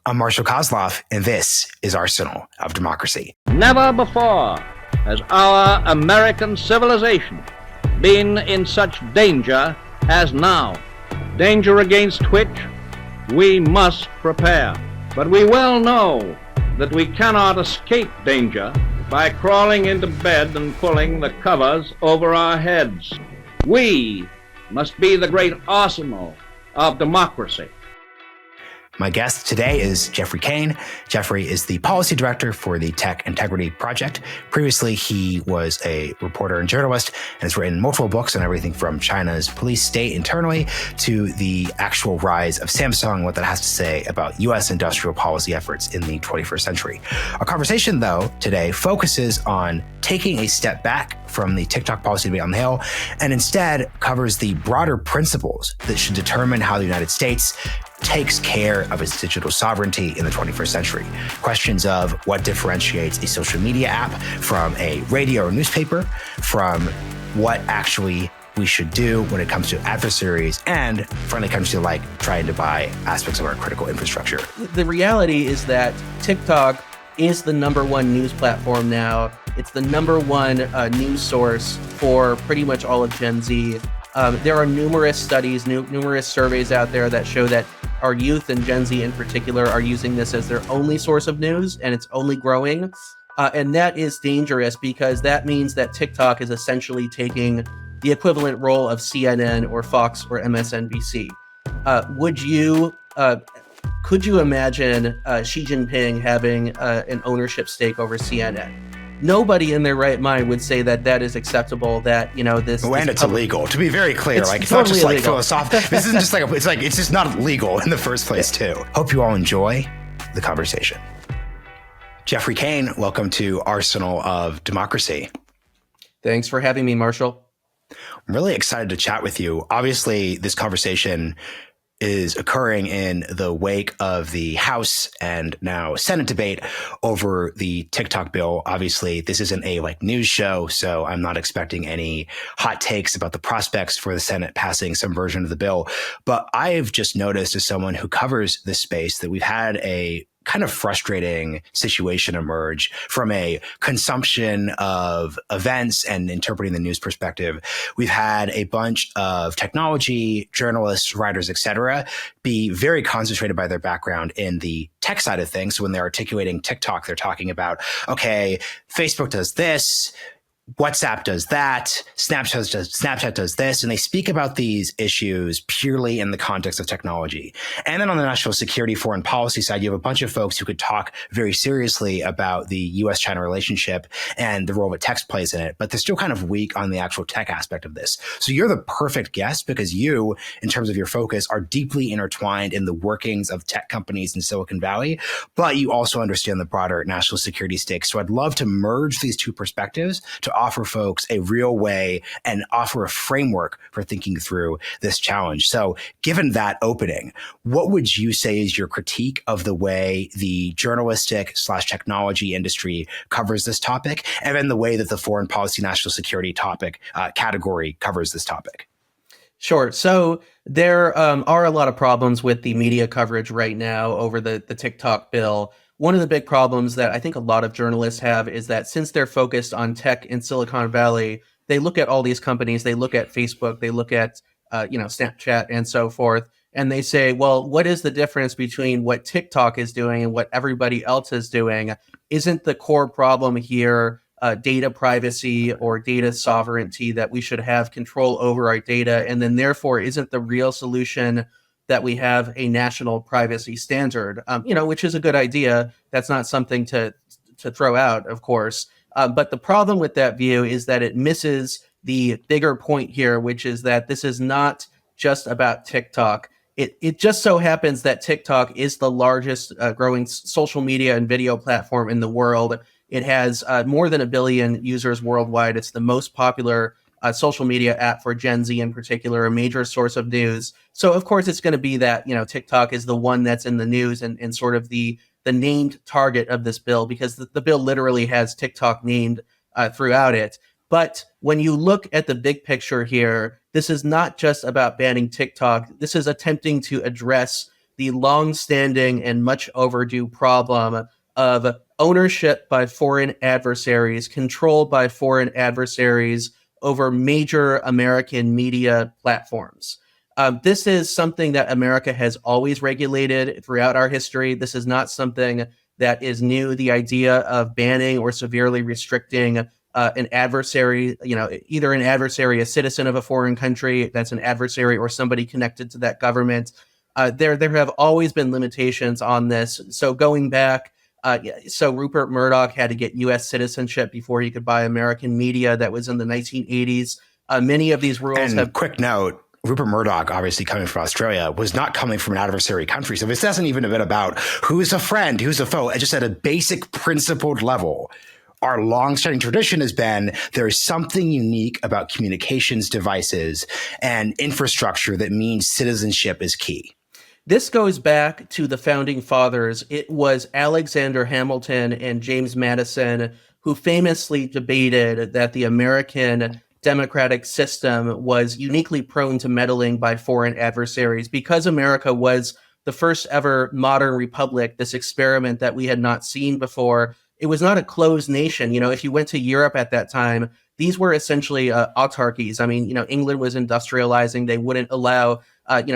I'm Marshall Kozlov, and this is Arsenal of Democracy. Never before has our American civilization been in such danger as now. Danger against which we must prepare. But we well know that we cannot escape danger by crawling into bed and pulling the covers over our heads. We must be the great arsenal of democracy. My guest today is Geoffrey Cain. Geoffrey is the policy director for the Tech Integrity Project. Previously, he was a reporter and journalist and has written multiple books on everything from China's police state internally to the actual rise of Samsung, what that has to say about U.S. industrial policy efforts in the 21st century. Our conversation, though, today focuses on taking a step back from the TikTok policy debate on the Hill and instead covers the broader principles that should determine how the United States takes care of its digital sovereignty in the 21st century. Questions of what differentiates a social media app from a radio or newspaper, from what actually we should do when it comes to adversaries, and finally comes to trying to buy aspects of our critical infrastructure. The reality is that TikTok is the number one news platform now. It's the number one news source for pretty much all of Gen Z. There are numerous studies, numerous surveys out there that show that our youth and Gen Z in particular are using this as their only source of news, and it's only growing. And that is dangerous because that means that TikTok is essentially taking the equivalent role of CNN or Fox or MSNBC. Could you imagine Xi Jinping having an ownership stake over CNN? Nobody in their right mind would say that that is acceptable. That this. And it's illegal. To be very clear, it's totally not just illegal. philosophical. This isn't just it's just not legal in the first place too. Hope you all enjoy the conversation. Geoffrey Cain, welcome to Arsenal of Democracy. Thanks for having me, Marshall. I'm really excited to chat with you. Obviously, this conversation is occurring in the wake of the House and now Senate debate over the TikTok bill. Obviously, this isn't a news show, so I'm not expecting any hot takes about the prospects for the Senate passing some version of the bill. But I've just noticed, as someone who covers this space, that we've had a kind of frustrating situation emerge from a consumption of events and interpreting the news perspective. We've had a bunch of technology journalists, writers, etc., be very concentrated by their background in the tech side of things. So when they're articulating TikTok, they're talking about, Facebook does this, WhatsApp does that, Snapchat does this, and they speak about these issues purely in the context of technology. And then on the national security foreign policy side, you have a bunch of folks who could talk very seriously about the U.S.-China relationship and the role that tech plays in it, but they're still kind of weak on the actual tech aspect of this. So you're the perfect guest because you, in terms of your focus, are deeply intertwined in the workings of tech companies in Silicon Valley, but you also understand the broader national security stakes. So I'd love to merge these two perspectives to offer folks a real way and offer a framework for thinking through this challenge. So given that opening, what would you say is your critique of the way the journalistic/technology industry covers this topic, and then the way that the foreign policy national security topic category covers this topic? Sure. So there are a lot of problems with the media coverage right now over the TikTok bill. One of the big problems that I think a lot of journalists have is that since they're focused on tech in Silicon Valley, they look at all these companies, they look at Facebook, they look at Snapchat and so forth, and they say, well, what is the difference between what TikTok is doing and what everybody else is doing? Isn't the core problem here data privacy or data sovereignty, that we should have control over our data? And then therefore, isn't the real solution that we have a national privacy standard, which is a good idea. That's not something to throw out, of course. But the problem with that view is that it misses the bigger point here, which is that this is not just about TikTok. It just so happens that TikTok is the largest growing social media and video platform in the world. It has more than 1 billion users worldwide. It's the most popular social media app for Gen Z in particular, a major source of news. So of course it's going to be that, TikTok is the one that's in the news and sort of the named target of this bill, because the bill literally has TikTok named throughout it. But when you look at the big picture here, this is not just about banning TikTok. This is attempting to address the long-standing and much overdue problem of ownership by foreign adversaries, controlled by foreign adversaries over major American media platforms. This is something that America has always regulated throughout our history. This is not something that is new. The idea of banning or severely restricting an adversary, either an adversary, a citizen of a foreign country that's an adversary, or somebody connected to that government. There have always been limitations on this. So going back, so Rupert Murdoch had to get U.S. citizenship before he could buy American media. That was in the 1980s. Many of these rules and quick note, Rupert Murdoch, obviously coming from Australia, was not coming from an adversary country. So this hasn't even been about who's a friend, who's a foe. Just at a basic principled level, our long-standing tradition has been there is something unique about communications devices and infrastructure that means citizenship is key. This goes back to the founding fathers. It was Alexander Hamilton and James Madison who famously debated that the American democratic system was uniquely prone to meddling by foreign adversaries. Because America was the first ever modern republic, this experiment that we had not seen before, it was not a closed nation. If you went to Europe at that time, these were essentially autarkies. I mean, England was industrializing. They wouldn't allow,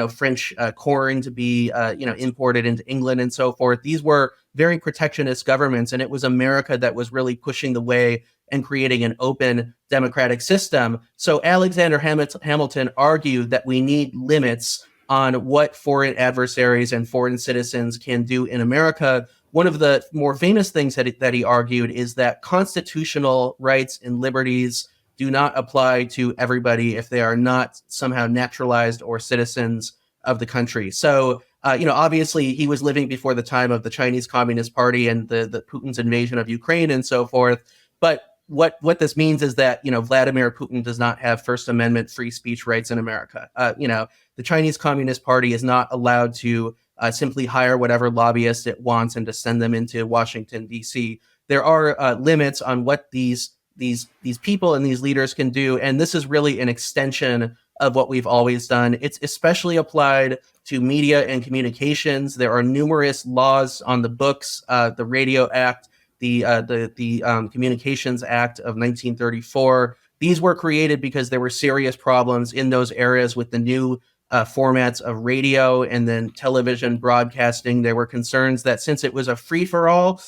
French corn to be, imported into England and so forth. These were very protectionist governments, and it was America that was really pushing the way and creating an open democratic system. So Alexander Hamilton argued that we need limits on what foreign adversaries and foreign citizens can do in America. One of the more famous things that he argued is that constitutional rights and liberties do not apply to everybody if they are not somehow naturalized or citizens of the country. So, obviously he was living before the time of the Chinese Communist Party and the Putin's invasion of Ukraine and so forth. But what this means is that, Vladimir Putin does not have First Amendment free speech rights in America. The Chinese Communist Party is not allowed to simply hire whatever lobbyists it wants and to send them into Washington, D.C. There are limits on what these people and these leaders can do. And this is really an extension of what we've always done. It's especially applied to media and communications. There are numerous laws on the books, the Radio Act, the Communications Act of 1934. These were created because there were serious problems in those areas with the new formats of radio and then television broadcasting. There were concerns that since it was a free-for-all,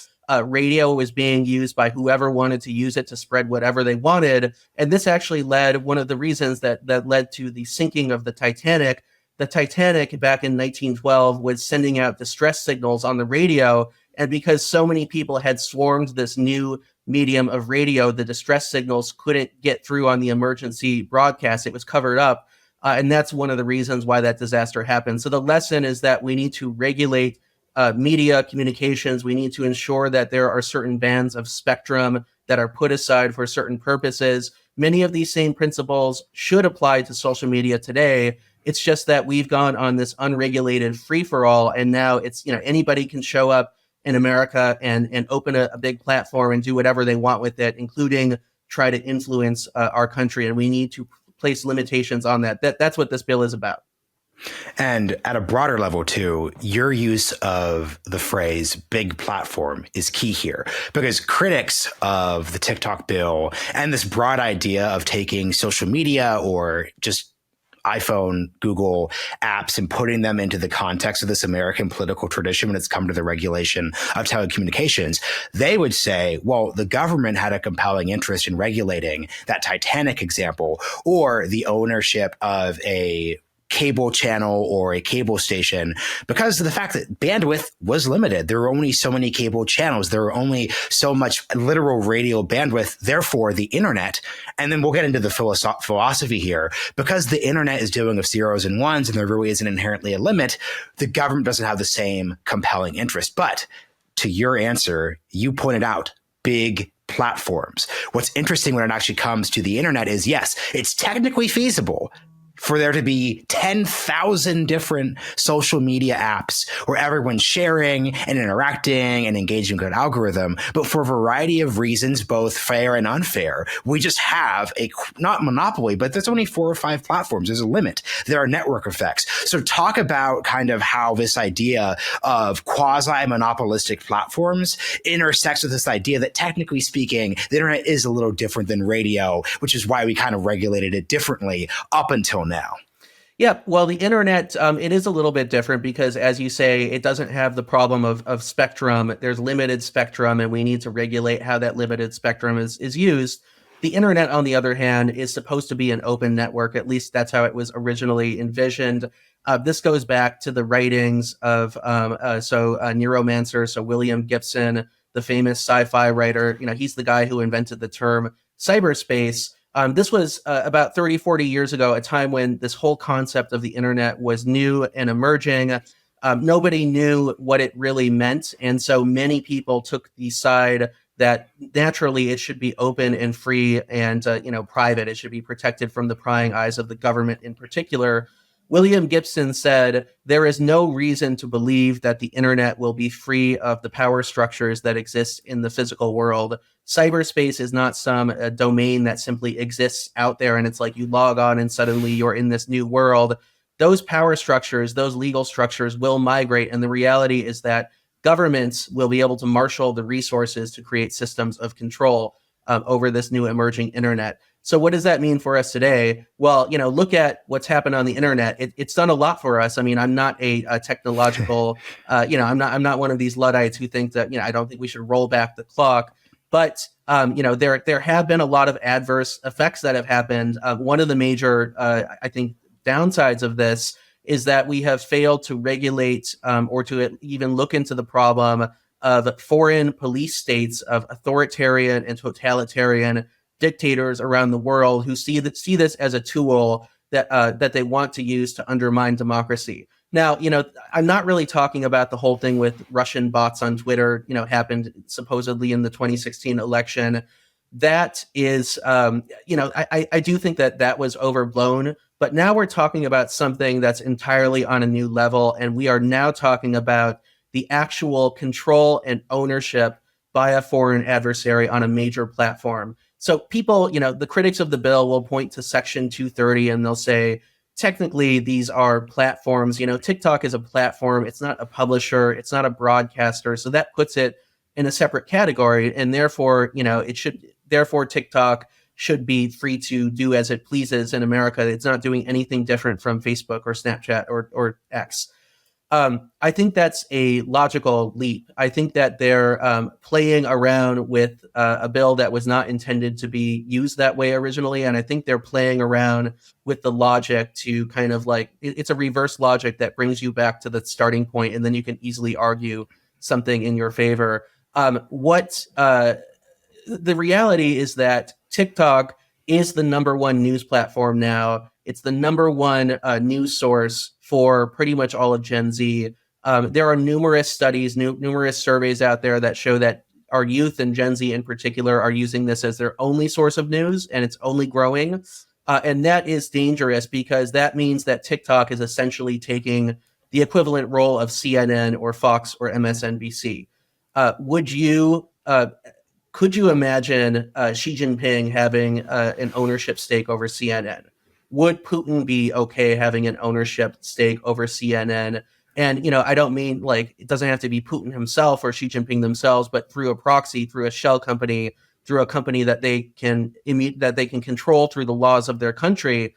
radio was being used by whoever wanted to use it to spread whatever they wanted. And this actually led, one of the reasons that led to the sinking of the Titanic. The Titanic back in 1912 was sending out distress signals on the radio. And because so many people had swarmed this new medium of radio, the distress signals couldn't get through on the emergency broadcast. It was covered up. And that's one of the reasons why that disaster happened. So the lesson is that we need to regulate media communications. We need to ensure that there are certain bands of spectrum that are put aside for certain purposes. Many of these same principles should apply to social media today. It's just that we've gone on this unregulated free-for-all, and now it's, anybody can show up in America and open a big platform and do whatever they want with it, including try to influence our country. And we need to place limitations on that. That's what this bill is about. And at a broader level, too, your use of the phrase big platform is key here, because critics of the TikTok bill and this broad idea of taking social media or just iPhone, Google apps and putting them into the context of this American political tradition when it's come to the regulation of telecommunications, they would say, well, the government had a compelling interest in regulating that Titanic example or the ownership of a cable channel or a cable station because of the fact that bandwidth was limited. There were only so many cable channels. There were only so much literal radio bandwidth, therefore the internet. And then we'll get into the philosophy here. Because the internet is dealing with zeros and ones and there really isn't inherently a limit, the government doesn't have the same compelling interest. But to your answer, you pointed out big platforms. What's interesting when it actually comes to the internet is, yes, it's technically feasible for there to be 10,000 different social media apps where everyone's sharing and interacting and engaging with an algorithm. But for a variety of reasons, both fair and unfair, we just have a, not monopoly, but there's only 4 or 5 platforms. There's a limit. There are network effects. So talk about kind of how this idea of quasi-monopolistic platforms intersects with this idea that, technically speaking, the internet is a little different than radio, which is why we kind of regulated it differently up until now. Yeah, well, the internet, it is a little bit different because, as you say, it doesn't have the problem of spectrum. There's limited spectrum, and we need to regulate how that limited spectrum is used. The internet, on the other hand, is supposed to be an open network. At least that's how it was originally envisioned. This goes back to the writings of Neuromancer, so William Gibson, the famous sci-fi writer. He's the guy who invented the term cyberspace. This was about 30, 40 years ago, a time when this whole concept of the internet was new and emerging. Nobody knew what it really meant. And so many people took the side that naturally it should be open and free and private. It should be protected from the prying eyes of the government in particular. William Gibson said, there is no reason to believe that the internet will be free of the power structures that exist in the physical world. Cyberspace is not some domain that simply exists out there and it's like you log on and suddenly you're in this new world. Those power structures, those legal structures will migrate. And the reality is that governments will be able to marshal the resources to create systems of control over this new emerging internet. So what does that mean for us today? Well, look at what's happened on the internet. It's done a lot for us. I mean, I'm not a technological, I'm not one of these Luddites who think that, I don't think we should roll back the clock. But, there have been a lot of adverse effects that have happened. One of the major, I think, downsides of this is that we have failed to regulate or to even look into the problem of foreign police states, of authoritarian and totalitarian dictators around the world who see this as a tool that they want to use to undermine democracy. Now, I'm not really talking about the whole thing with Russian bots on Twitter, happened supposedly in the 2016 election. That is, I do think that was overblown. But now we're talking about something that's entirely on a new level. And we are now talking about the actual control and ownership by a foreign adversary on a major platform. So people, the critics of the bill will point to Section 230 and they'll say, technically, these are platforms. TikTok is a platform. It's not a publisher. It's not a broadcaster. So that puts it in a separate category. And therefore, TikTok should be free to do as it pleases in America. It's not doing anything different from Facebook or Snapchat or X. I think that's a logical leap. I think that they're playing around with a bill that was not intended to be used that way originally. And I think they're playing around with the logic to kind of it's a reverse logic that brings you back to the starting point, and then you can easily argue something in your favor. The reality is that TikTok is the number one news platform now. It's the number one news source for pretty much all of Gen Z. There are numerous studies, numerous surveys out there that show that our youth and Gen Z in particular are using this as their only source of news, and it's only growing. And that is dangerous because that means that TikTok is essentially taking the equivalent role of CNN or Fox or MSNBC. Could you imagine Xi Jinping having an ownership stake over CNN? Would Putin be okay having an ownership stake over CNN? And, I don't mean it doesn't have to be Putin himself or Xi Jinping themselves, but through a proxy, through a shell company, through a company that they can control through the laws of their country.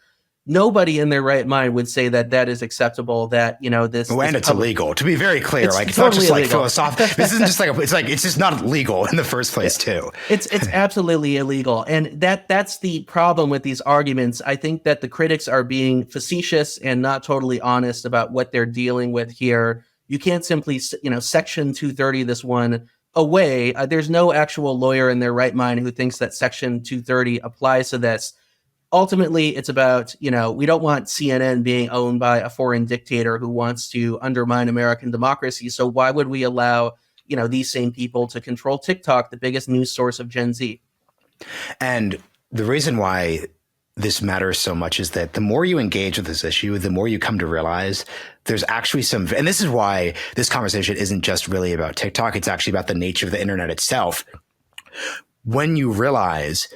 Nobody in their right mind would say that is acceptable. That it's illegal. To be very clear, it's totally not just illegal. philosophical. This isn't just it's just not legal in the first place too. It's absolutely illegal, and that's the problem with these arguments. I think that the critics are being facetious and not totally honest about what they're dealing with here. You can't simply Section 230 this one away. There's no actual lawyer in their right mind who thinks that Section 230 applies to this. Ultimately, it's about, we don't want CNN being owned by a foreign dictator who wants to undermine American democracy. So why would we allow, these same people to control TikTok, the biggest news source of Gen Z? And the reason why this matters so much is that the more you engage with this issue, the more you come to realize there's actually some, and this is why this conversation isn't just really about TikTok. It's actually about the nature of the internet itself. When you realize,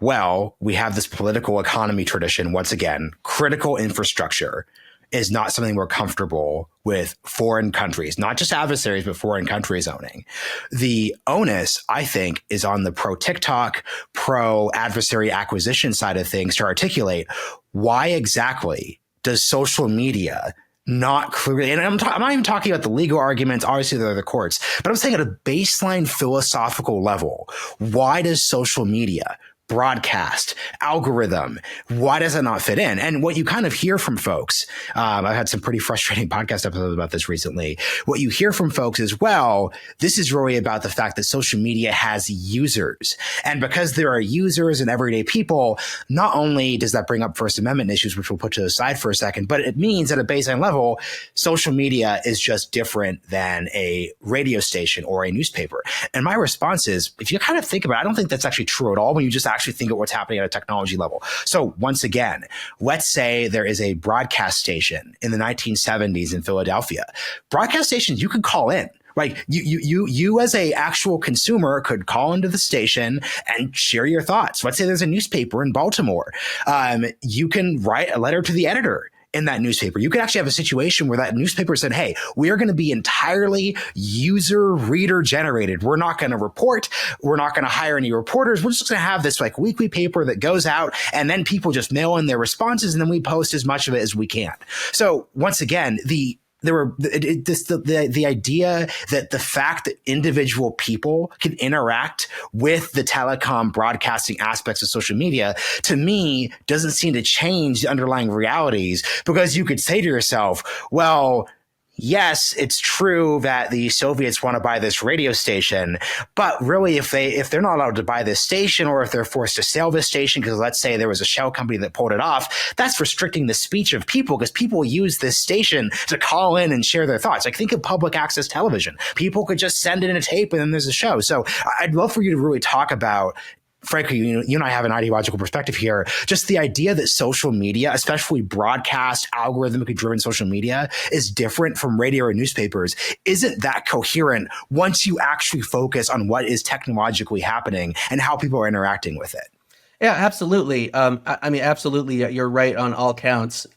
well, we have this political economy tradition, once again, critical infrastructure is not something we're comfortable with foreign countries, not just adversaries, but foreign countries owning. The onus, I think, is on the pro-TikTok, pro-adversary acquisition side of things to articulate why exactly does social media not clearly, and I'm not even talking about the legal arguments, obviously they're the courts, but I'm saying at a baseline philosophical level, why does social media, broadcast, algorithm, why does it not fit in? And what you kind of hear from folks, I've had some pretty frustrating podcast episodes about this recently. What you hear from folks is, well, this is really about the fact that social media has users. And because there are users and everyday people, not only does that bring up First Amendment issues, which we'll put to the side for a second, but it means at a baseline level, social media is just different than a radio station or a newspaper. And my response is, if you kind of think about it, I don't think that's actually true at all when you just actually think of what's happening at a technology level. So once again, let's say there is a broadcast station in the 1970s in Philadelphia. Broadcast stations you can call in. Like you as a actual consumer could call into the station and share your thoughts. Let's say there's a newspaper in Baltimore. You can write a letter to the editor in that newspaper. You could actually have a situation where that newspaper said, hey, we are going to be entirely user reader generated. We're not going to report. We're not going to hire any reporters. We're just going to have this like weekly paper that goes out and then people just mail in their responses and then we post as much of it as we can. So once again, the idea that the fact that individual people can interact with the telecom broadcasting aspects of social media, to me, doesn't seem to change the underlying realities, because you could say to yourself, well, yes, it's true that the Soviets want to buy this radio station, but really if they're not allowed to buy this station, or if they're forced to sell this station because let's say there was a shell company that pulled it off, that's restricting the speech of people, because people use this station to call in and share their thoughts. Like, think of public access television. People could just send in a tape and then there's a show. So I'd love for you to really talk about, frankly, you and I have an ideological perspective here. Just the idea that social media, especially broadcast, algorithmically driven social media, is different from radio or newspapers. Isn't that coherent once you actually focus on what is technologically happening and how people are interacting with it? Yeah, absolutely. I mean, absolutely. You're right on all counts.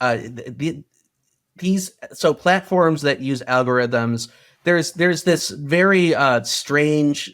These platforms that use algorithms, there's this very strange,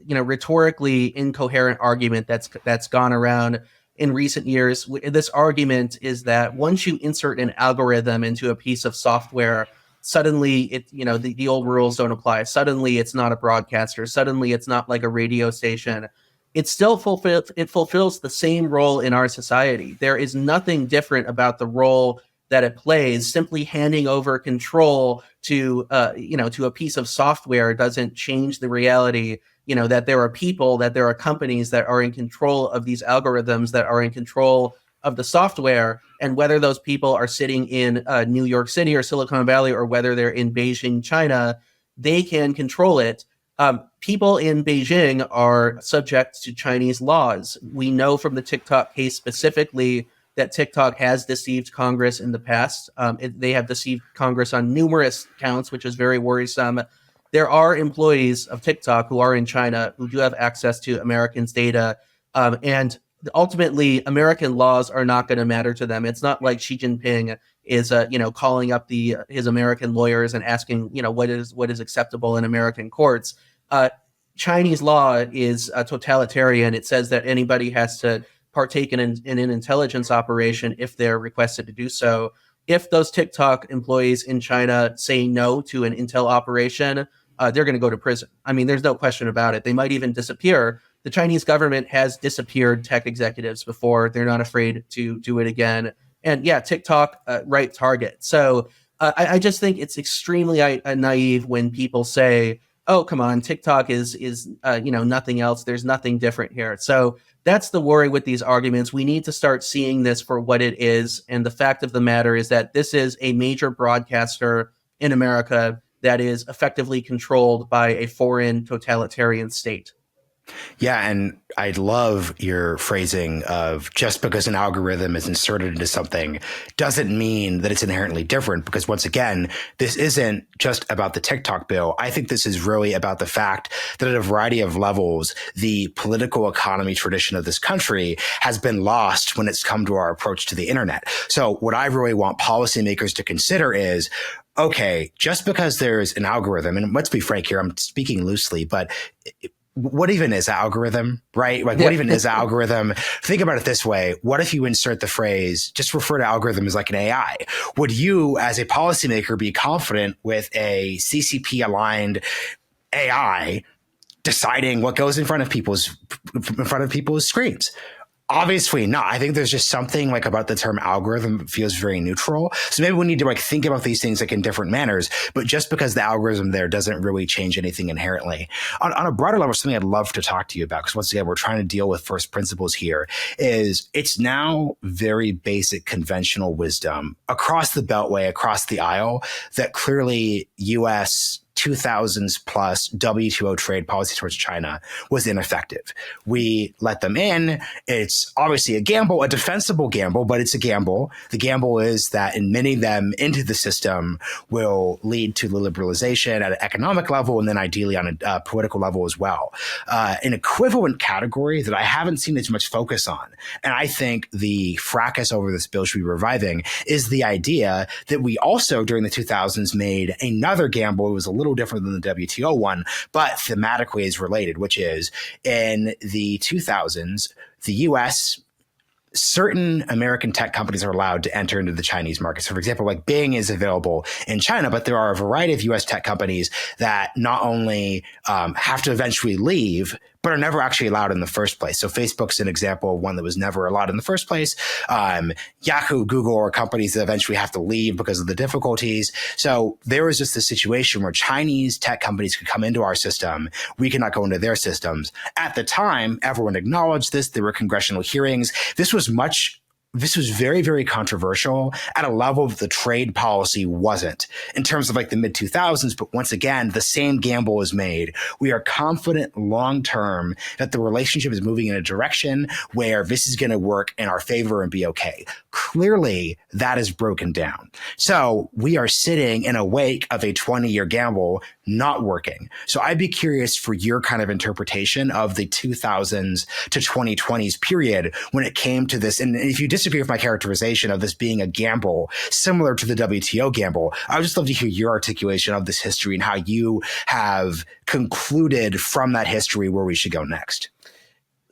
rhetorically incoherent argument that's gone around in recent years. This argument is that once you insert an algorithm into a piece of software, suddenly the old rules don't apply. Suddenly it's not a broadcaster. Suddenly it's not like a radio station. It still fulfills the same role in our society. There is nothing different about the role that it plays. Simply handing over control to a piece of software doesn't change the reality, that there are people, that there are companies that are in control of these algorithms, that are in control of the software. And whether those people are sitting in New York City or Silicon Valley, or whether they're in Beijing, China, they can control it. People in Beijing are subject to Chinese laws. We know from the TikTok case specifically that TikTok has deceived Congress in the past. They have deceived Congress on numerous counts, which is very worrisome. There are employees of TikTok who are in China who do have access to Americans' data. And ultimately, American laws are not going to matter to them. It's not like Xi Jinping is, calling up his American lawyers and asking, what is acceptable in American courts. Chinese law is totalitarian. It says that anybody has to partake in an intelligence operation if they're requested to do so. If those TikTok employees in China say no to an intel operation, they're going to go to prison. I mean, there's no question about it. They might even disappear. The Chinese government has disappeared tech executives before. They're not afraid to do it again. And yeah, TikTok, right target. So I just think it's extremely naive when people say, oh, come on, TikTok is nothing else. There's nothing different here. So that's the worry with these arguments. We need to start seeing this for what it is. And the fact of the matter is that this is a major broadcaster in America that is effectively controlled by a foreign totalitarian state. Yeah, and I love your phrasing of just because an algorithm is inserted into something doesn't mean that it's inherently different. Because once again, this isn't just about the TikTok bill. I think this is really about the fact that at a variety of levels, the political economy tradition of this country has been lost when it's come to our approach to the internet. So what I really want policymakers to consider is, okay, just because there's an algorithm, and let's be frank here, I'm speaking loosely, but what even is algorithm, right? Like, what even is algorithm? Think about it this way. What if you insert the phrase, just refer to algorithm as like an AI? Would you, as a policymaker, be confident with a CCP aligned AI deciding what goes in front of people's screens? Obviously not. I think there's just something like about the term algorithm that feels very neutral. So maybe we need to like think about these things like in different manners, but just because the algorithm there doesn't really change anything inherently. On a broader level, something I'd love to talk to you about, because once again, we're trying to deal with first principles here, is it's now very basic conventional wisdom across the beltway, across the aisle, that clearly US 2000s plus WTO trade policy towards China was ineffective. We let them in. It's obviously a gamble, a defensible gamble, but it's a gamble. The gamble is that admitting them into the system will lead to liberalization at an economic level and then ideally on a political level as well. An equivalent category that I haven't seen as much focus on, and I think the fracas over this bill should be reviving, is the idea that we also during the 2000s made another gamble. It was a little different than the WTO one, but thematically is related, which is in the 2000s, the US, certain American tech companies are allowed to enter into the Chinese market. So for example, like Bing is available in China, but there are a variety of US tech companies that not only have to eventually leave, but are never actually allowed in the first place. So Facebook's an example of one that was never allowed in the first place. Yahoo, Google are companies that eventually have to leave because of the difficulties. So there was just a situation where Chinese tech companies could come into our system. We could not go into their systems. At the time, everyone acknowledged this. There were congressional hearings. This was very, very controversial at a level that the trade policy wasn't in terms of like the mid 2000s. But once again, the same gamble is made. We are confident long term that the relationship is moving in a direction where this is going to work in our favor and be okay. Clearly, that is broken down. So we are sitting in a wake of a 20-year gamble not working. So I'd be curious for your kind of interpretation of the 2000s to 2020s period when it came to this. And if you disagree with my characterization of this being a gamble similar to the WTO gamble, I would just love to hear your articulation of this history and how you have concluded from that history where we should go next.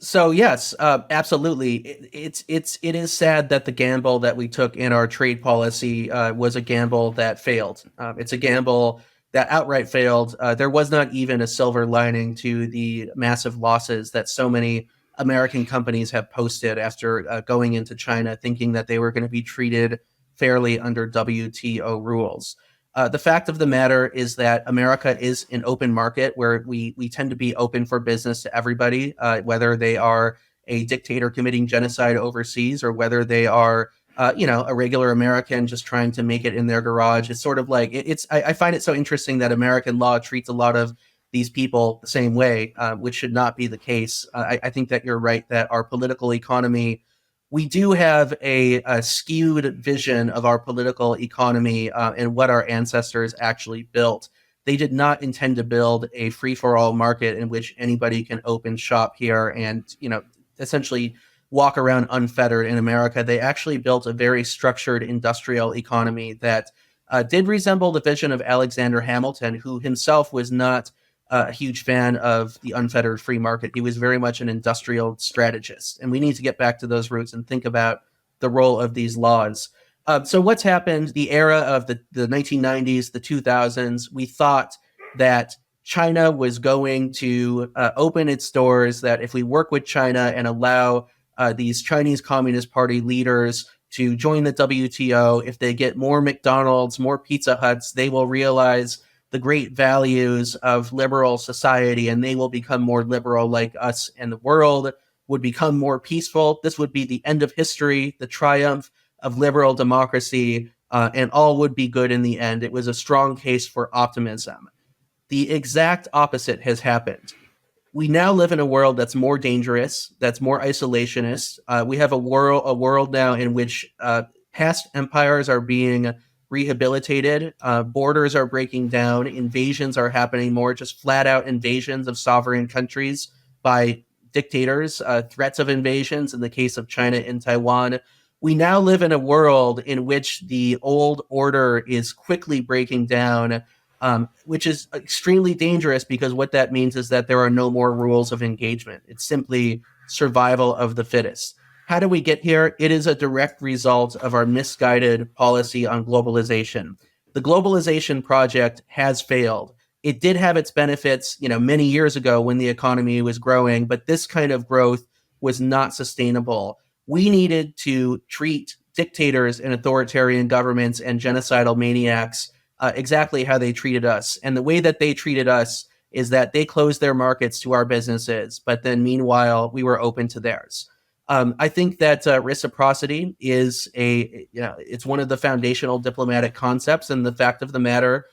So yes, absolutely. It is sad that the gamble that we took in our trade policy was a gamble that failed. It's a gamble that outright failed. There was not even a silver lining to the massive losses that so many American companies have posted after going into China, thinking that they were going to be treated fairly under WTO rules. The fact of the matter is that America is an open market where we tend to be open for business to everybody, whether they are a dictator committing genocide overseas or whether they are, a regular American just trying to make it in their garage. It's sort of like I find it so interesting that American law treats a lot of these people the same way, which should not be the case. I think that you're right that our political economy, we do have a skewed vision of our political economy and what our ancestors actually built. They did not intend to build a free-for-all market in which anybody can open shop here and, essentially walk around unfettered in America. They actually built a very structured industrial economy that did resemble the vision of Alexander Hamilton, who himself was not a huge fan of the unfettered free market. He was very much an industrial strategist. And we need to get back to those roots and think about the role of these laws. So what's happened, the era of the 1990s, the 2000s, we thought that China was going to open its doors, that if we work with China and allow these Chinese Communist Party leaders to join the WTO, if they get more McDonald's, more Pizza Huts, they will realize the great values of liberal society and they will become more liberal like us, and the world would become more peaceful. This would be the end of history, the triumph of liberal democracy, and all would be good in the end. It was a strong case for optimism. The exact opposite has happened. We now live in a world that's more dangerous, that's more isolationist. We have a world now in which past empires are being rehabilitated, borders are breaking down, invasions are happening more, just flat out invasions of sovereign countries by dictators, threats of invasions in the case of China and Taiwan. We now live in a world in which the old order is quickly breaking down, which is extremely dangerous because what that means is that there are no more rules of engagement. It's simply survival of the fittest. How do we get here? It is a direct result of our misguided policy on globalization. The globalization project has failed. It did have its benefits, many years ago when the economy was growing, but this kind of growth was not sustainable. We needed to treat dictators and authoritarian governments and genocidal maniacs exactly how they treated us. And the way that they treated us is that they closed their markets to our businesses, but then meanwhile, we were open to theirs. I think that reciprocity is it's one of the foundational diplomatic concepts. And the fact of the matter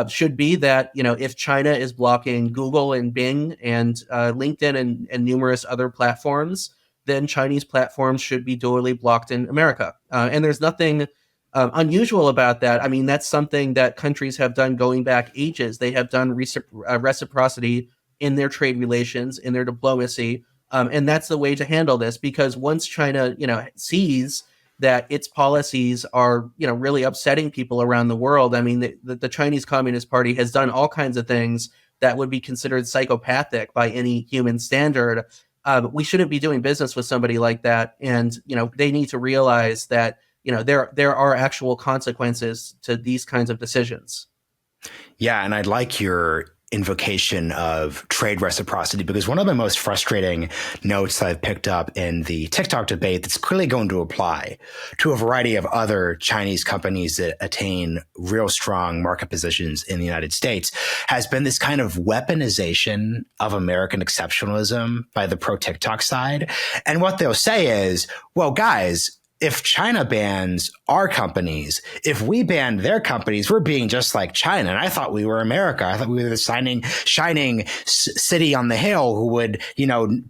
should be that, if China is blocking Google and Bing and LinkedIn and numerous other platforms, then Chinese platforms should be duly blocked in America. And there's nothing unusual about that. I mean, that's something that countries have done going back ages. They have done reciprocity in their trade relations, in their diplomacy. And that's the way to handle this, because once China, sees that its policies are, really upsetting people around the world. I mean, the Chinese Communist Party has done all kinds of things that would be considered psychopathic by any human standard. We shouldn't be doing business with somebody like that. And, they need to realize that, there are actual consequences to these kinds of decisions. Yeah, and I'd like your invocation of trade reciprocity, because one of the most frustrating notes I've picked up in the TikTok debate that's clearly going to apply to a variety of other Chinese companies that attain real strong market positions in the United States has been this kind of weaponization of American exceptionalism by the pro-TikTok side. And what they'll say is, well, guys, if China bans our companies, if we ban their companies, we're being just like China. And I thought we were America. I thought we were the shining city on the hill who would,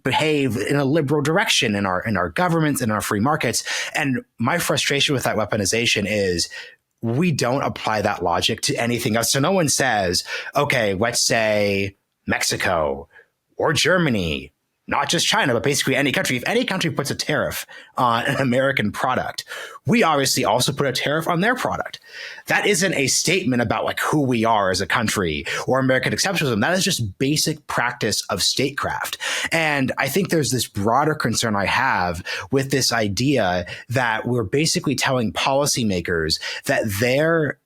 behave in a liberal direction in our governments and our free markets. And my frustration with that weaponization is we don't apply that logic to anything else. So no one says, okay, let's say Mexico or Germany, not just China, but basically any country. If any country puts a tariff on an American product, we obviously also put a tariff on their product. That isn't a statement about like who we are as a country or American exceptionalism. That is just basic practice of statecraft. And I think there's this broader concern I have with this idea that we're basically telling policymakers that their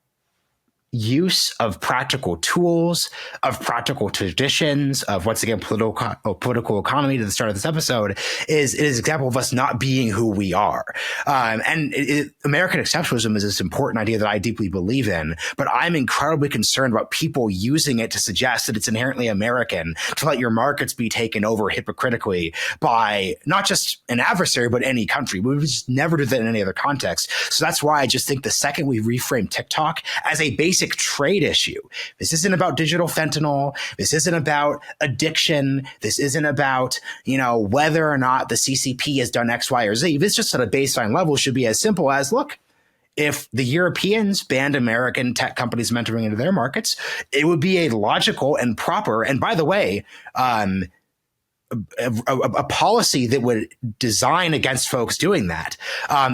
use of practical tools, of practical traditions, of once again political economy to the start of this episode is an example of us not being who we are. American exceptionalism is this important idea that I deeply believe in, but I'm incredibly concerned about people using it to suggest that it's inherently American to let your markets be taken over hypocritically by not just an adversary, but any country. We would just never do that in any other context. So that's why I just think the second we reframe TikTok as a basic trade issue, this isn't about digital fentanyl. This isn't about addiction. This isn't about, whether or not the CCP has done X, Y, or Z. This just at a baseline level should be as simple as, look, if the Europeans banned American tech companies from entering into their markets, it would be a logical and proper, and by the way, a policy that would design against folks doing that.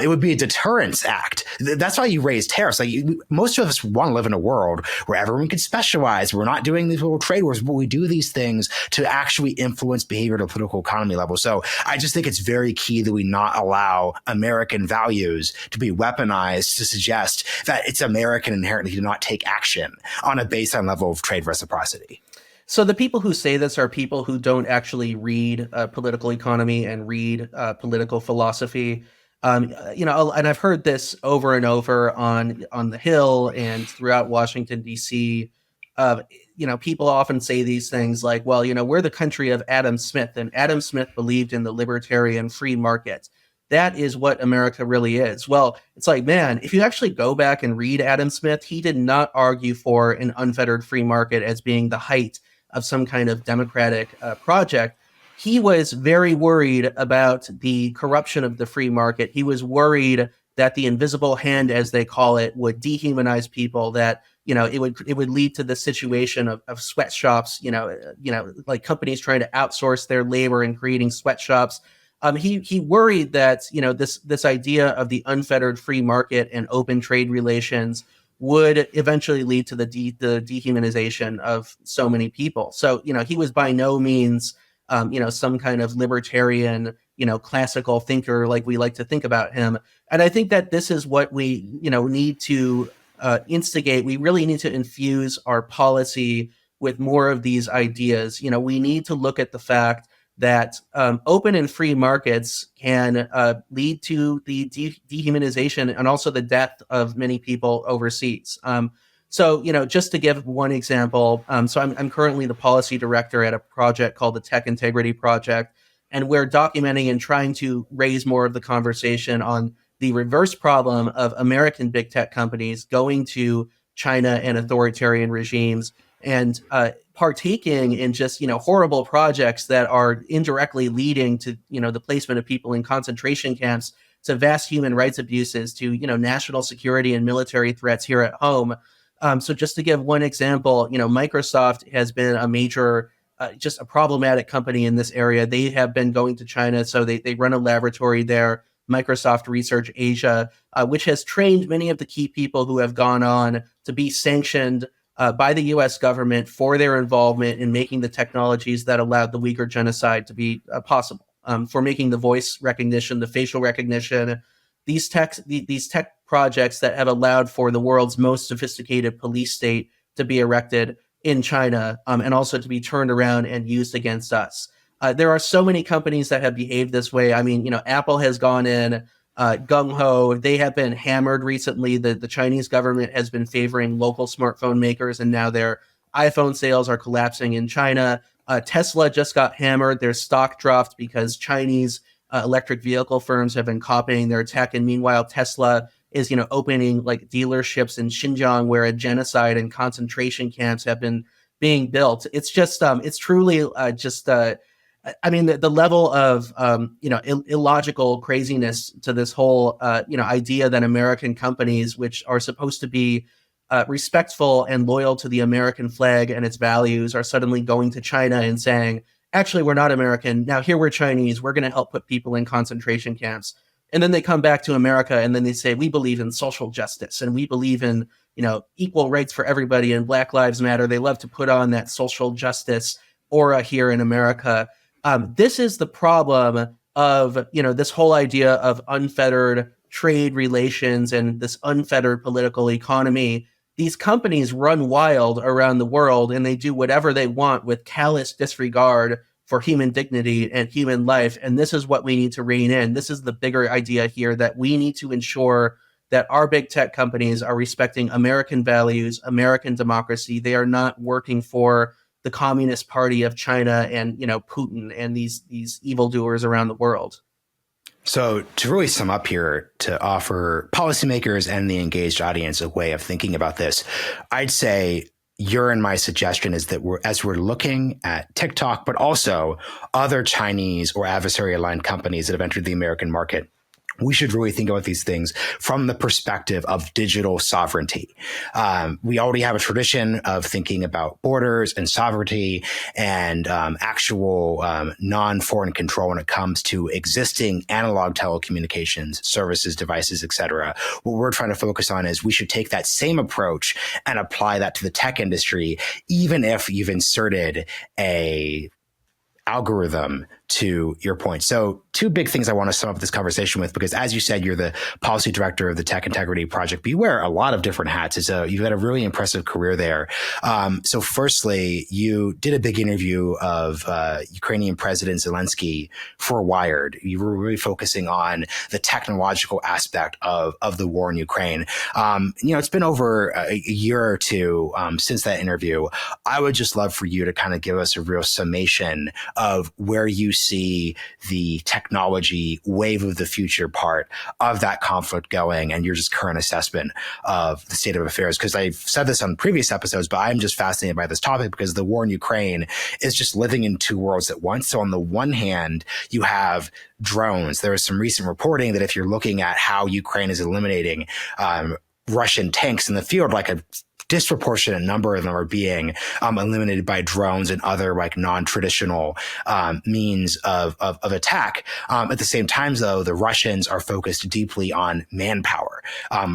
It would be a deterrence act. That's why you raise tariffs. Like most of us want to live in a world where everyone can specialize. We're not doing these little trade wars, but we do these things to actually influence behavior at a political economy level. So I just think it's very key that we not allow American values to be weaponized to suggest that it's American inherently to not take action on a baseline level of trade reciprocity. So the people who say this are people who don't actually read political economy and read political philosophy. And I've heard this over and over on the Hill and throughout Washington, D.C. People often say these things like, well, we're the country of Adam Smith, and Adam Smith believed in the libertarian free market. That is what America really is. Well, it's like, man, if you actually go back and read Adam Smith, he did not argue for an unfettered free market as being the height of some kind of democratic project. He was very worried about the corruption of the free market. He was worried that the invisible hand, as they call it, would dehumanize people, that it would lead to the situation of sweatshops, like companies trying to outsource their labor and creating sweatshops. He worried that this idea of the unfettered free market and open trade relations would eventually lead to the dehumanization of so many people. So he was by no means some kind of libertarian, classical thinker like we like to think about him. And I think that this is what we need to instigate. We really need to infuse our policy with more of these ideas. We need to look at the fact that open and free markets can lead to the dehumanization and also the death of many people overseas. So, just to give one example, so I'm currently the policy director at a project called the Tech Integrity Project, and we're documenting and trying to raise more of the conversation on the reverse problem of American big tech companies going to China and authoritarian regimes and partaking in just horrible projects that are indirectly leading to the placement of people in concentration camps, to vast human rights abuses, to national security and military threats here at home. So just to give one example, Microsoft has been a major, just a problematic company in this area. They have been going to China, so they run a laboratory there, Microsoft Research Asia, which has trained many of the key people who have gone on to be sanctioned by the U.S. government for their involvement in making the technologies that allowed the Uyghur genocide to be possible, for making the voice recognition, the facial recognition, these tech projects that have allowed for the world's most sophisticated police state to be erected in China, and also to be turned around and used against us. There are so many companies that have behaved this way. I mean, Apple has gone in gung-ho. They have been hammered recently. The Chinese government has been favoring local smartphone makers, and now their iPhone sales are collapsing in China. Tesla just got hammered. Their stock dropped because Chinese electric vehicle firms have been copying their tech, and meanwhile Tesla is opening like dealerships in Xinjiang where a genocide and concentration camps have been being built. It's just it's truly I mean the level of illogical craziness to this whole idea that American companies, which are supposed to be respectful and loyal to the American flag and its values, are suddenly going to China and saying, actually, we're not American. Now, here we're Chinese. We're going to help put people in concentration camps. And then they come back to America and then they say, we believe in social justice and we believe in, equal rights for everybody and Black Lives Matter. They love to put on that social justice aura here in America. This is the problem of, this whole idea of unfettered trade relations and this unfettered political economy. These companies run wild around the world and they do whatever they want with callous disregard for human dignity and human life. And this is what we need to rein in. This is the bigger idea here, that we need to ensure that our big tech companies are respecting American values, American democracy. They are not working for the Communist Party of China and, Putin and these evildoers around the world. So to really sum up here, to offer policymakers and the engaged audience a way of thinking about this, I'd say your and my suggestion is that we're looking at TikTok, but also other Chinese or adversary-aligned companies that have entered the American market, we should really think about these things from the perspective of digital sovereignty. We already have a tradition of thinking about borders and sovereignty and actual non-foreign control when it comes to existing analog telecommunications, services, devices, et cetera. What we're trying to focus on is we should take that same approach and apply that to the tech industry, even if you've inserted a algorithm to your point. So two big things I want to sum up this conversation with, because as you said, you're the policy director of the Tech Integrity Project, but you wear a lot of different hats. You've had a really impressive career there. So firstly, you did a big interview of Ukrainian President Zelensky for Wired. You were really focusing on the technological aspect of the war in Ukraine. It's been over a year or two since that interview. I would just love for you to kind of give us a real summation of where you see the technology wave of the future part of that conflict going, and your just current assessment of the state of affairs. Because I've said this on previous episodes, but I'm just fascinated by this topic because the war in Ukraine is just living in two worlds at once. So on the one hand, you have drones. There is some recent reporting that if you're looking at how Ukraine is eliminating Russian tanks in the field, like a disproportionate number of them are being eliminated by drones and other like non-traditional means of attack. At the same time, though, the Russians are focused deeply on manpower.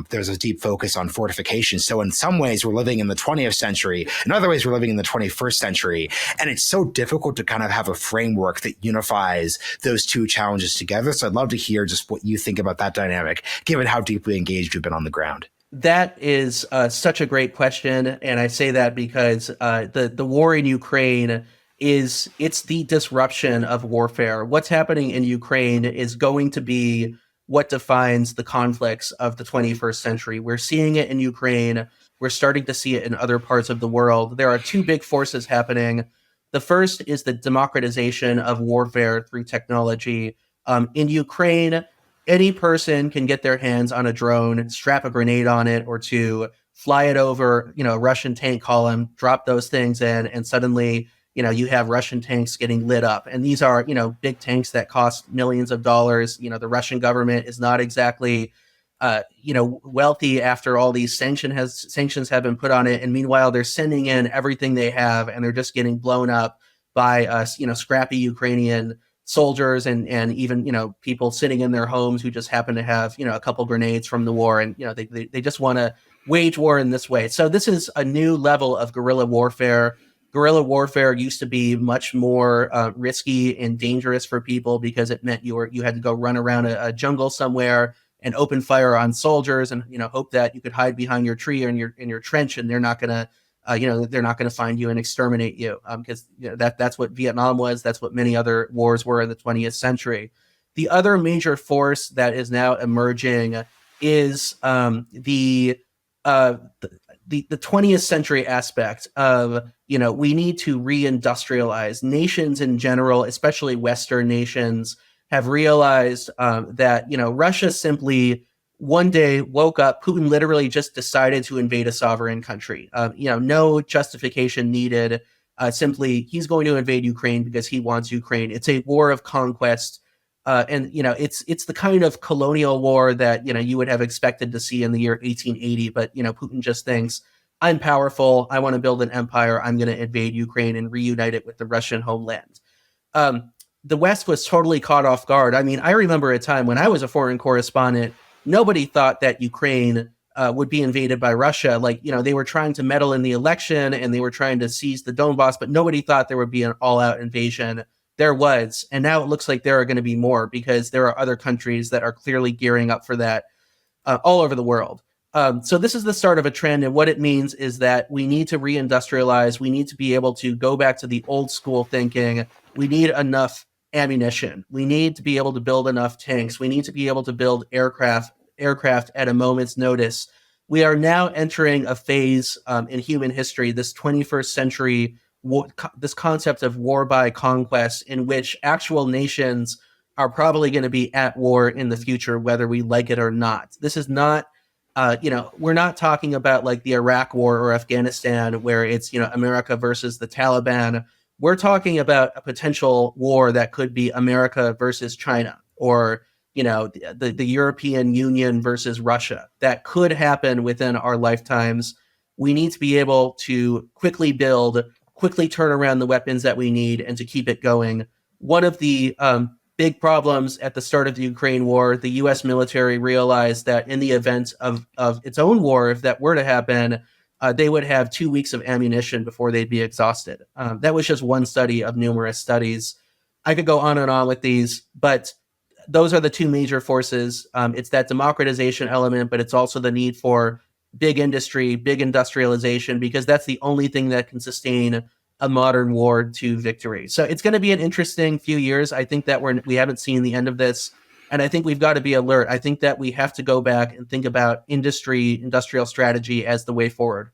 There's a deep focus on fortification. So in some ways, we're living in the 20th century. In other ways, we're living in the 21st century. And it's so difficult to kind of have a framework that unifies those two challenges together. So I'd love to hear just what you think about that dynamic, given how deeply engaged you've been on the ground. That is such a great question, and I say that because the war in Ukraine it's the disruption of warfare. What's happening in Ukraine is going to be what defines the conflicts of the 21st century. We're seeing it in Ukraine. We're starting to see it in other parts of the world. There are two big forces happening. The first is the democratization of warfare through technology. In Ukraine, any person can get their hands on a drone, strap a grenade on it or two, fly it over, a Russian tank column, drop those things in, and suddenly, you have Russian tanks getting lit up. And these are, big tanks that cost millions of dollars. The Russian government is not exactly, wealthy after all these sanctions have been put on it. And meanwhile, they're sending in everything they have, and they're just getting blown up by, scrappy Ukrainian soldiers and even people sitting in their homes who just happen to have a couple grenades from the war, and they just want to wage war in this way. So this is a new level of guerrilla warfare. Guerrilla warfare used to be much more risky and dangerous for people because it meant you had to go run around a jungle somewhere and open fire on soldiers and hope that you could hide behind your tree or in your trench, and they're not going to they're not going to find you and exterminate you, because that's what Vietnam was. That's what many other wars were in the 20th century. The other major force that is now emerging is the 20th century aspect of we need to reindustrialize. Nations in general, especially Western nations, have realized that Russia simply one day woke up. Putin literally just decided to invade a sovereign country. No justification needed. Simply, he's going to invade Ukraine because he wants Ukraine. It's a war of conquest, and it's the kind of colonial war that you would have expected to see in the year 1880. But Putin just thinks, I'm powerful. I want to build an empire. I'm going to invade Ukraine and reunite it with the Russian homeland. The West was totally caught off guard. I mean, I remember a time when I was a foreign correspondent. Nobody thought that Ukraine would be invaded by Russia. They were trying to meddle in the election and they were trying to seize the Donbass, but nobody thought there would be an all-out invasion. There was, and now it looks like there are going to be more because there are other countries that are clearly gearing up for that all over the world. So this is the start of a trend, and what it means is that we need to reindustrialize. We need to be able to go back to the old school thinking. We need enough ammunition. We need to be able to build enough tanks. We need to be able to build aircraft at a moment's notice. We are now entering a phase in human history, this 21st century, this concept of war by conquest, in which actual nations are probably going to be at war in the future, whether we like it or not. This is not, we're not talking about like the Iraq war or Afghanistan, where it's, America versus the Taliban. We're talking about a potential war that could be America versus China, or the European Union versus Russia. That could happen within our lifetimes. We need to be able to quickly turn around the weapons that we need and to keep it going. One of the big problems at the start of the Ukraine war, the U.S. military realized that in the event of its own war, if that were to happen, they would have 2 weeks of ammunition before they'd be exhausted. That was just one study of numerous studies. I could go on and on with these, but those are the two major forces. It's that democratization element, but it's also the need for big industry, big industrialization, because that's the only thing that can sustain a modern war to victory. So it's going to be an interesting few years. I think that we haven't seen the end of this. And I think we've got to be alert. I think that we have to go back and think about industrial strategy as the way forward.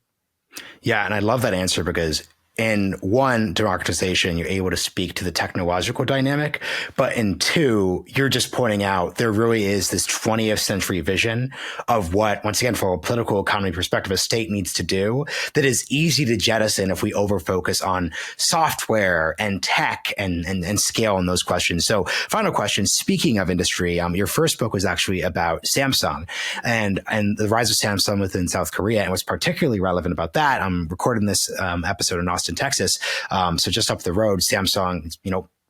Yeah, and I love that answer because in one, democratization, you're able to speak to the technological dynamic, but in two, you're just pointing out there really is this 20th century vision of what, once again, from a political economy perspective, a state needs to do that is easy to jettison if we overfocus on software and tech and scale in those questions. So final question, speaking of industry, your first book was actually about Samsung and the rise of Samsung within South Korea. And what's particularly relevant about that, I'm recording this episode in Austin, Texas. So just up the road, Samsung,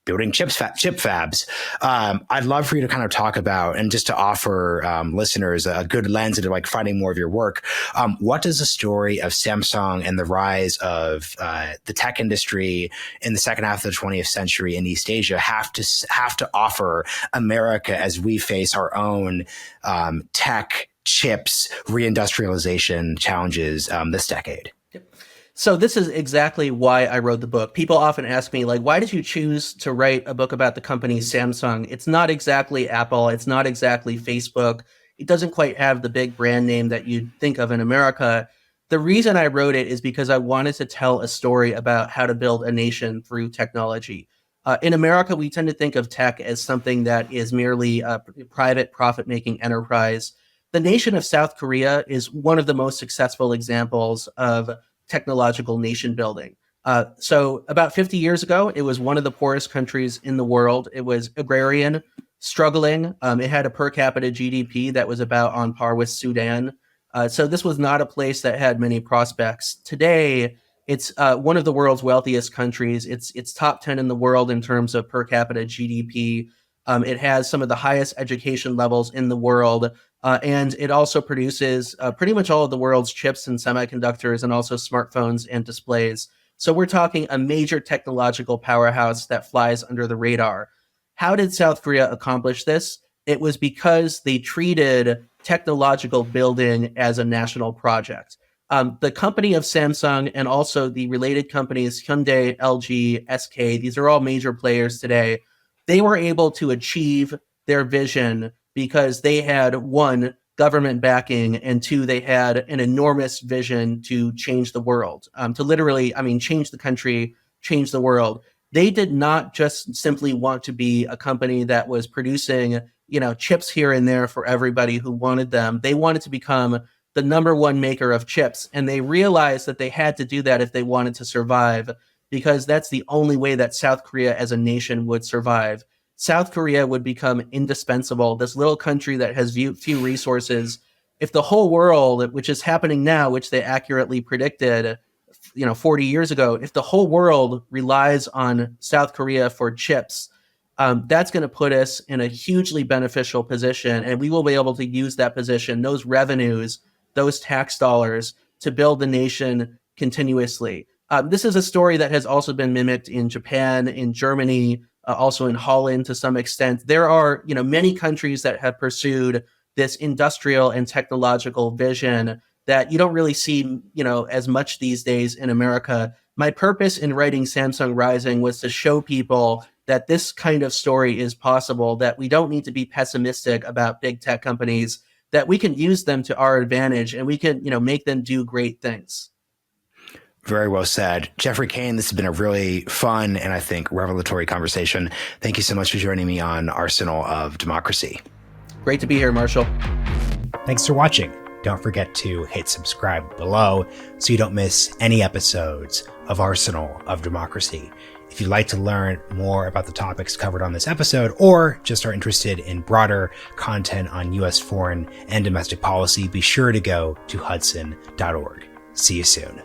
building chip fabs. I'd love for you to kind of talk about and just to offer listeners a good lens into like finding more of your work. What does the story of Samsung and the rise of the tech industry in the second half of the 20th century in East Asia have to offer America as we face our own tech, chips, reindustrialization challenges this decade? So this is exactly why I wrote the book. People often ask me, like, why did you choose to write a book about the company Samsung? It's not exactly Apple. It's not exactly Facebook. It doesn't quite have the big brand name that you'd think of in America. The reason I wrote it is because I wanted to tell a story about how to build a nation through technology. In America, we tend to think of tech as something that is merely a private profit-making enterprise. The nation of South Korea is one of the most successful examples of technological nation building. So about 50 years ago, it was one of the poorest countries in the world. It was agrarian, struggling. It had a per capita GDP that was about on par with Sudan. So this was not a place that had many prospects. Today, it's one of the world's wealthiest countries. It's top 10 in the world in terms of per capita GDP. It has some of the highest education levels in the world. And it also produces pretty much all of the world's chips and semiconductors and also smartphones and displays. So we're talking a major technological powerhouse that flies under the radar. How did South Korea accomplish this? It was because they treated technological building as a national project. The company of Samsung and also the related companies Hyundai, LG, SK, these are all major players today. They were able to achieve their vision because they had, one, government backing, and two, they had an enormous vision to change the world, to literally, change the country, change the world. They did not just simply want to be a company that was producing, chips here and there for everybody who wanted them. They wanted to become the number one maker of chips, and they realized that they had to do that if they wanted to survive, because that's the only way that South Korea as a nation would survive. South Korea would become indispensable, this little country that has few resources. If the whole world, which is happening now, which they accurately predicted, 40 years ago, if the whole world relies on South Korea for chips, that's going to put us in a hugely beneficial position, and we will be able to use that position, those revenues, those tax dollars, to build the nation continuously. This is a story that has also been mimicked in Japan, in Germany, also in Holland to some extent. There are, many countries that have pursued this industrial and technological vision that you don't really see, as much these days in America. My purpose in writing Samsung Rising was to show people that this kind of story is possible, that we don't need to be pessimistic about big tech companies, that we can use them to our advantage and we can, make them do great things. Very well said. Geoffrey Cain, this has been a really fun and I think revelatory conversation. Thank you so much for joining me on Arsenal of Democracy. Great to be here, Marshall. Thanks for watching. Don't forget to hit subscribe below so you don't miss any episodes of Arsenal of Democracy. If you'd like to learn more about the topics covered on this episode or just are interested in broader content on U.S. foreign and domestic policy, be sure to go to hudson.org. See you soon.